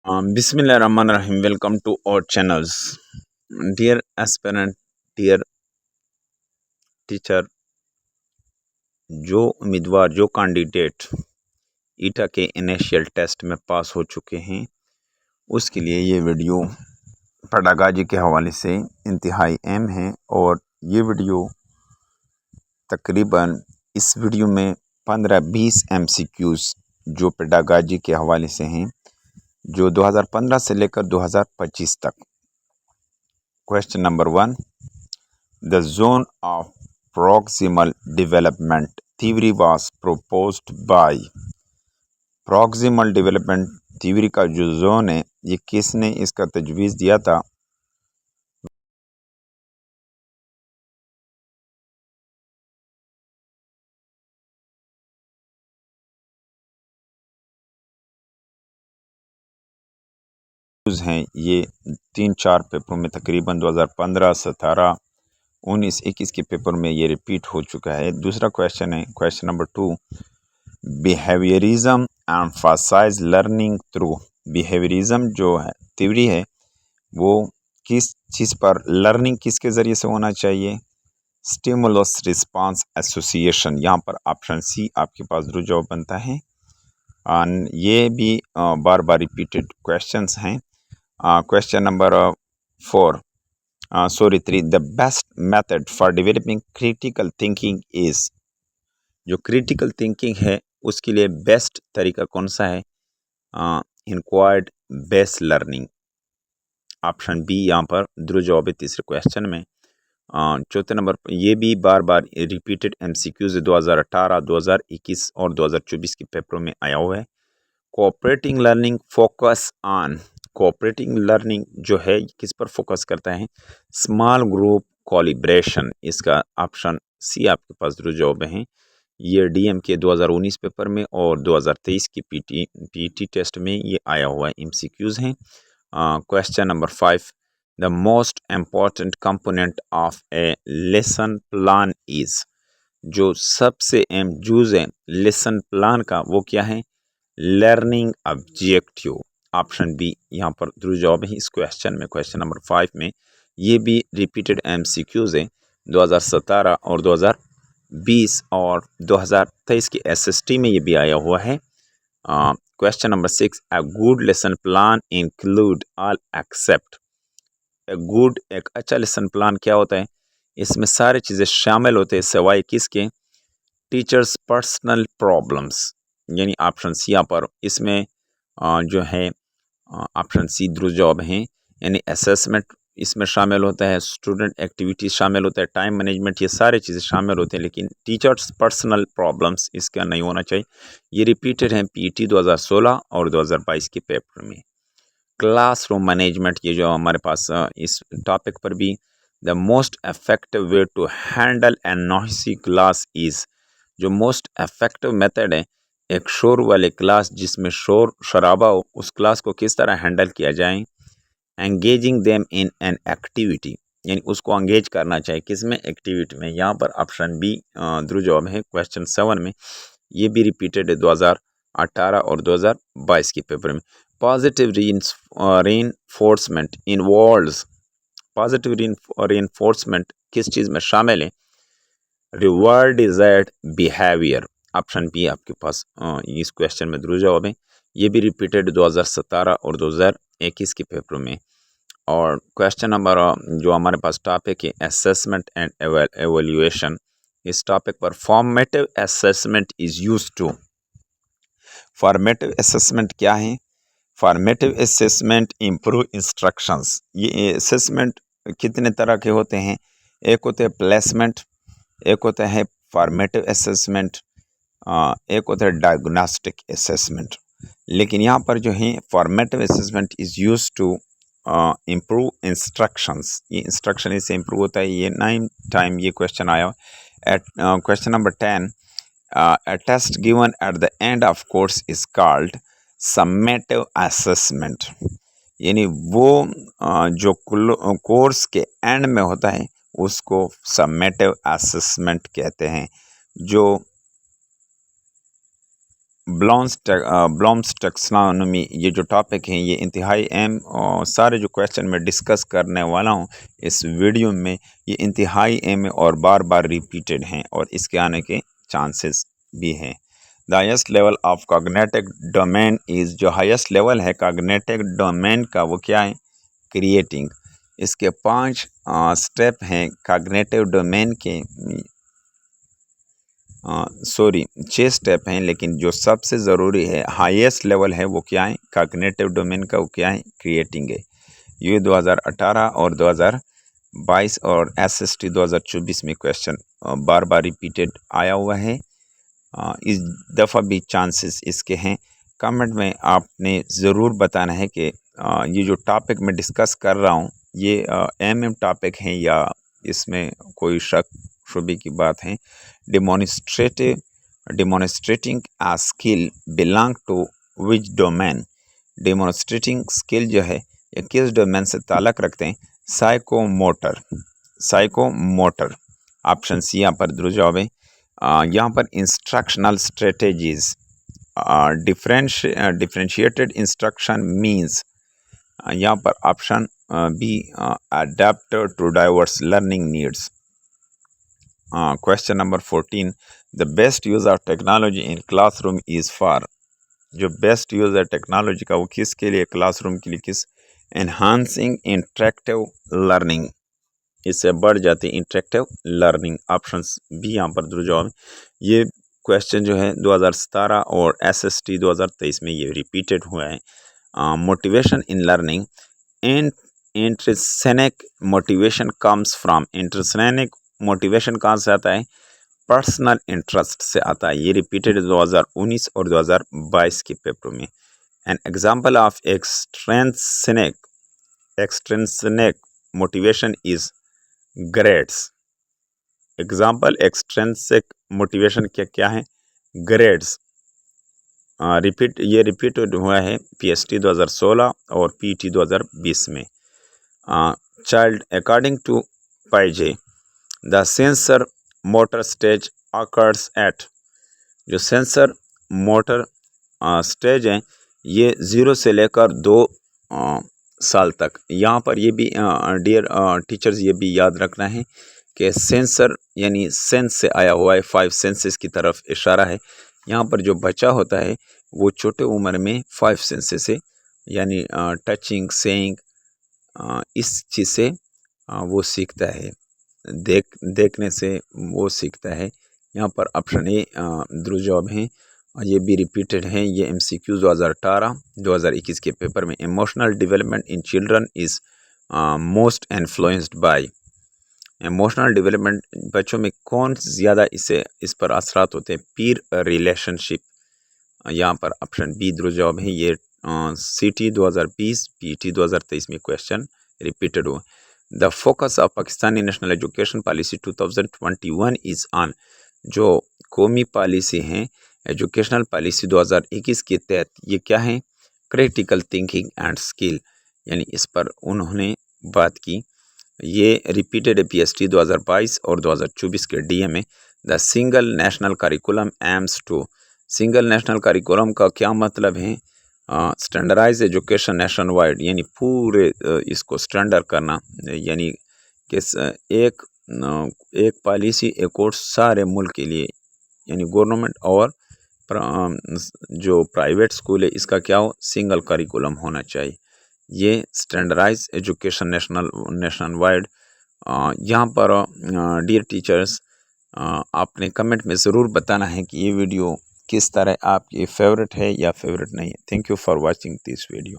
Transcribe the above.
Bismillahirrahmanirrahim. Welcome to our channels. Dear aspirant, dear teacher, जो उम्मीदवार जो कैंडिडेट ईटा के इनिशियल टेस्ट में पास हो चुके हैं उसके लिए ये वीडियो पेडागॉजी के हवाले से इंतहाई अहम है। और ये वीडियो तकरीबन इस वीडियो में 15-20 MCQs जो पेडागॉजी के हवाले से हैं जो 2015 से लेकर 2025 तक। Question number 1, The zone of proximal development theory was proposed by। proximal development theory का जो जोन है ये किसने इसका तजवीज़ दिया था? हैं ये 3-4 पेपरों में तकरीबन 2015, 17, 19, 21 के पेपर में ये रिपीट हो चुका है। दूसरा क्वेश्चन है question number 2, behaviourism emphasise learning through. Behaviourism जो है थ्योरी है वो किस चीज़ पर, लर्निंग किसके ज़रिए से होना चाहिए? Stimulus response association. यहाँ पर ऑप्शन सी आपके पास दुरुस्त जवाब बनता है। ये भी बार बार रिपीटेड क्वेश्चंस हैं। Question number 3, the best method for developing critical thinking is. जो क्रिटिकल थिंकिंग है उसके लिए बेस्ट तरीका कौन सा है? Inquired based learning. Option B यहाँ पर दुरुस्त जवाब है तीसरे क्वेश्चन में। चौथे नंबर पर ये भी बार बार रिपीटेड MCQs 2018, 2021 और 2024 के पेपरों में आया हुआ है। Cooperating learning focus on. Cooperating learning जो है किस पर फोकस करता है? Small group calibration. इसका ऑप्शन सी आपके पास दुरुस्त जवाब है। ये DM के 2019 पेपर में और 2023 की PET टेस्ट में ये आया हुआ है MCQs हैं। Question number 5, the most important component of A lesson plan is. जो सबसे अहम जुज़ है लेसन प्लान का वो क्या है? Learning objective. ऑप्शन बी यहाँ पर दुरुस्त जवाब है इस क्वेश्चन में। क्वेश्चन नंबर 5 में ये भी रिपीटेड MCQs है 2017 और 2020 और 2023 की SST में ये भी आया हुआ है। Question number 6, a good lesson plan include all except. Good एक अच्छा लेसन प्लान क्या होता है? इसमें सारी चीज़ें शामिल होते हैं सिवाय किसके? Teachers personal problems. यानी ऑप्शन सी यहाँ पर इसमें जो है ऑप्शन सी दुरुस्त जवाब है। यानी असेसमेंट इसमें शामिल होता है, स्टूडेंट एक्टिविटीज़ शामिल होता है, टाइम मैनेजमेंट, ये सारे चीज़ें शामिल होते हैं, लेकिन टीचर्स पर्सनल प्रॉब्लम्स इसका नहीं होना चाहिए। ये रिपीटेड है PET 2016 और 2022 के पेपर में। क्लासरूम मैनेजमेंट ये जो हमारे पास इस टॉपिक पर भी, the most effective way to handle an noisy class is. जो मोस्ट इफेक्टिव मेथड है एक शोर वाले क्लास जिसमें शोर शराबा हो उस क्लास को किस तरह हैंडल किया जाए? Engaging them in an activity. यानी उसको एंगेज करना चाहिए किसमें? एक्टिविटी में। यहाँ पर ऑप्शन बी दुरुस्त जवाब है क्वेश्चन 7 में। ये भी रिपीटेड है 2018 और 2022 के पेपर में। Positive reinforcement involves. Positive reinforcement किस चीज़ में शामिल है? Reward desired behaviour. Option B आपके पास इस क्वेश्चन में दुरुस्त जवाब है। ये भी रिपीटेड 2017 और 2021 के पेपर में। और क्वेश्चन नंबर जो हमारे पास टॉपिक है असेसमेंट एंड एवेल्यूएशन, इस टॉपिक पर formative assessment is used to. Formative assessment क्या है? Formative assessment improve instructions. ये असेसमेंट कितने तरह के होते हैं? एक होते हैं प्लेसमेंट, एक होता है फॉर्मेटिव असेसमेंट, एक होता है डायग्नोस्टिक असेसमेंट। लेकिन यहाँ पर जो है formative assessment is used to improve instructions. ये इंस्ट्रक्शन इससे इम्प्रूव होता है। ये 9 टाइम ये क्वेश्चन आया। At question number 10, a test given at the end of course is called summative assessment। यानी वो जो कोर्स के एंड में होता है उसको समेटिव असेसमेंट कहते हैं। जो ब्लॉम्स टैक्सोनॉमी, ये जो टॉपिक हैं ये इंतहाई अहम और सारे जो क्वेश्चन मैं डिस्कस करने वाला हूँ इस वीडियो में ये इंतहाई अहम और बार बार रिपीटेड हैं और इसके आने के चांसेस भी हैं। The highest level of cognitive domain is, जो हाईएस्ट लेवल है कॉग्निटिव डोमेन का वो क्या है? क्रिएटिंग। इसके 5 स्टेप हैं कॉग्निटिव डोमेन के, 6 स्टेप हैं, लेकिन जो सबसे ज़रूरी है हाईएस्ट लेवल है वो क्या है? कॉग्निटिव डोमेन का वो क्या है? क्रिएटिंग है। ये 2018 और 2022 और SST 2024 में क्वेश्चन बार बार रिपीटेड आया हुआ है। इस दफ़ा भी चांसेस इसके हैं। कमेंट में आपने ज़रूर बताना है कि ये जो टॉपिक मैं डिस्कस कर रहा हूँ ये MM टॉपिक है या इसमें कोई शक शुबे की बात है। Demonstrating a skill belong to which domain? Demonstrating skill जो है ये किस डोमेन से ताल्लुक़ रखते हैं? साइकोमोटर। ऑप्शन सी यहाँ पर दुरुस्त जवाब है। यहाँ पर instructional strategies, differentiated instruction means, यहाँ पर option B adapt to diverse learning needs. Question number 14, the best use of technology in classroom is for, जो बेस्ट यूज़ है टेक्नोलॉजी का वो किसके लिए? क्लासरूम के लिए किस? एनहांसिंग इंटरेक्टिव लर्निंग, इससे बढ़ जाती है इंटरेक्टिव लर्निंग। ऑप्शंस भी यहाँ पर दुरुस्त जवाब। ये क्वेश्चन जो है 2017 और SST 2023 में ये रिपीटेड हुआ है। Motivation in learning, intrinsic motivation comes from, intrinsic motivation कहाँ से आता है? पर्सनल इंटरेस्ट से आता है। ये रिपीटेड 2019 और 2022 के पेपर में। An example of extrinsic motivation is grades. Example extrinsic motivation क्या है? ग्रेड्स। रिपीटेड हुआ है PST 2016 और PET 2020 में। चाइल्ड अकॉर्डिंग टू पाइजे, the sensorimotor stage occurs at, जो सेंसर मोटर स्टेज है ये 0 से लेकर 2 साल तक। यहाँ पर ये भी डियर टीचर्स ये भी याद रखना है कि सेंसर यानी सेंस से आया हुआ है, 5 सेंसेस की तरफ इशारा है। यहाँ पर जो बच्चा होता है वो छोटे उम्र में 5 सेंसेस से यानी टचिंग, सेइंग, इस चीज़ से वो सीखता है, देखने से वो सीखता है। यहाँ पर ऑप्शन ए दुरुस्त जवाब है। ये भी रिपीटेड है। ये MCQ 2018-2021 के पेपर में। Emotional development in children is most influenced by, emotional development बच्चों में कौन ज़्यादा इस पर असरात होते हैं? पीर रिलेशनशिप। यहाँ पर ऑप्शन बी दुरुस्त जवाब है। ये CT 2020 PET 2023 में क्वेश्चन रिपीटेड हुआ। The focus of Pakistani national education policy 2021 is on, जो कौमी पॉलिसी हैं एजुकेशनल पॉलिसी 2021 के तहत ये क्या है? क्रिटिकल थिंकिंग एंड स्किल, यानी इस पर उन्होंने बात की। ये रिपीटेड PST 2022 और 2024 के DM में। The single national curriculum aims to, single national curriculum का क्या मतलब है? स्टैंडर्डाइज एजुकेशन नेशन वाइड, यानी पूरे इसको स्टैंडर्ड करना, यानी कि एक पॉलिसी एक और सारे मुल्क के लिए, यानी गवर्नमेंट और जो प्राइवेट स्कूल है इसका क्या हो? सिंगल करिकुलम होना चाहिए। ये स्टैंडर्डाइज एजुकेशन नेशन वाइड। यहाँ पर डियर टीचर्स आपने कमेंट में ज़रूर बताना है कि ये वीडियो किस तरह आपकी फेवरेट है या फेवरेट नहीं है। Thank you for watching this video.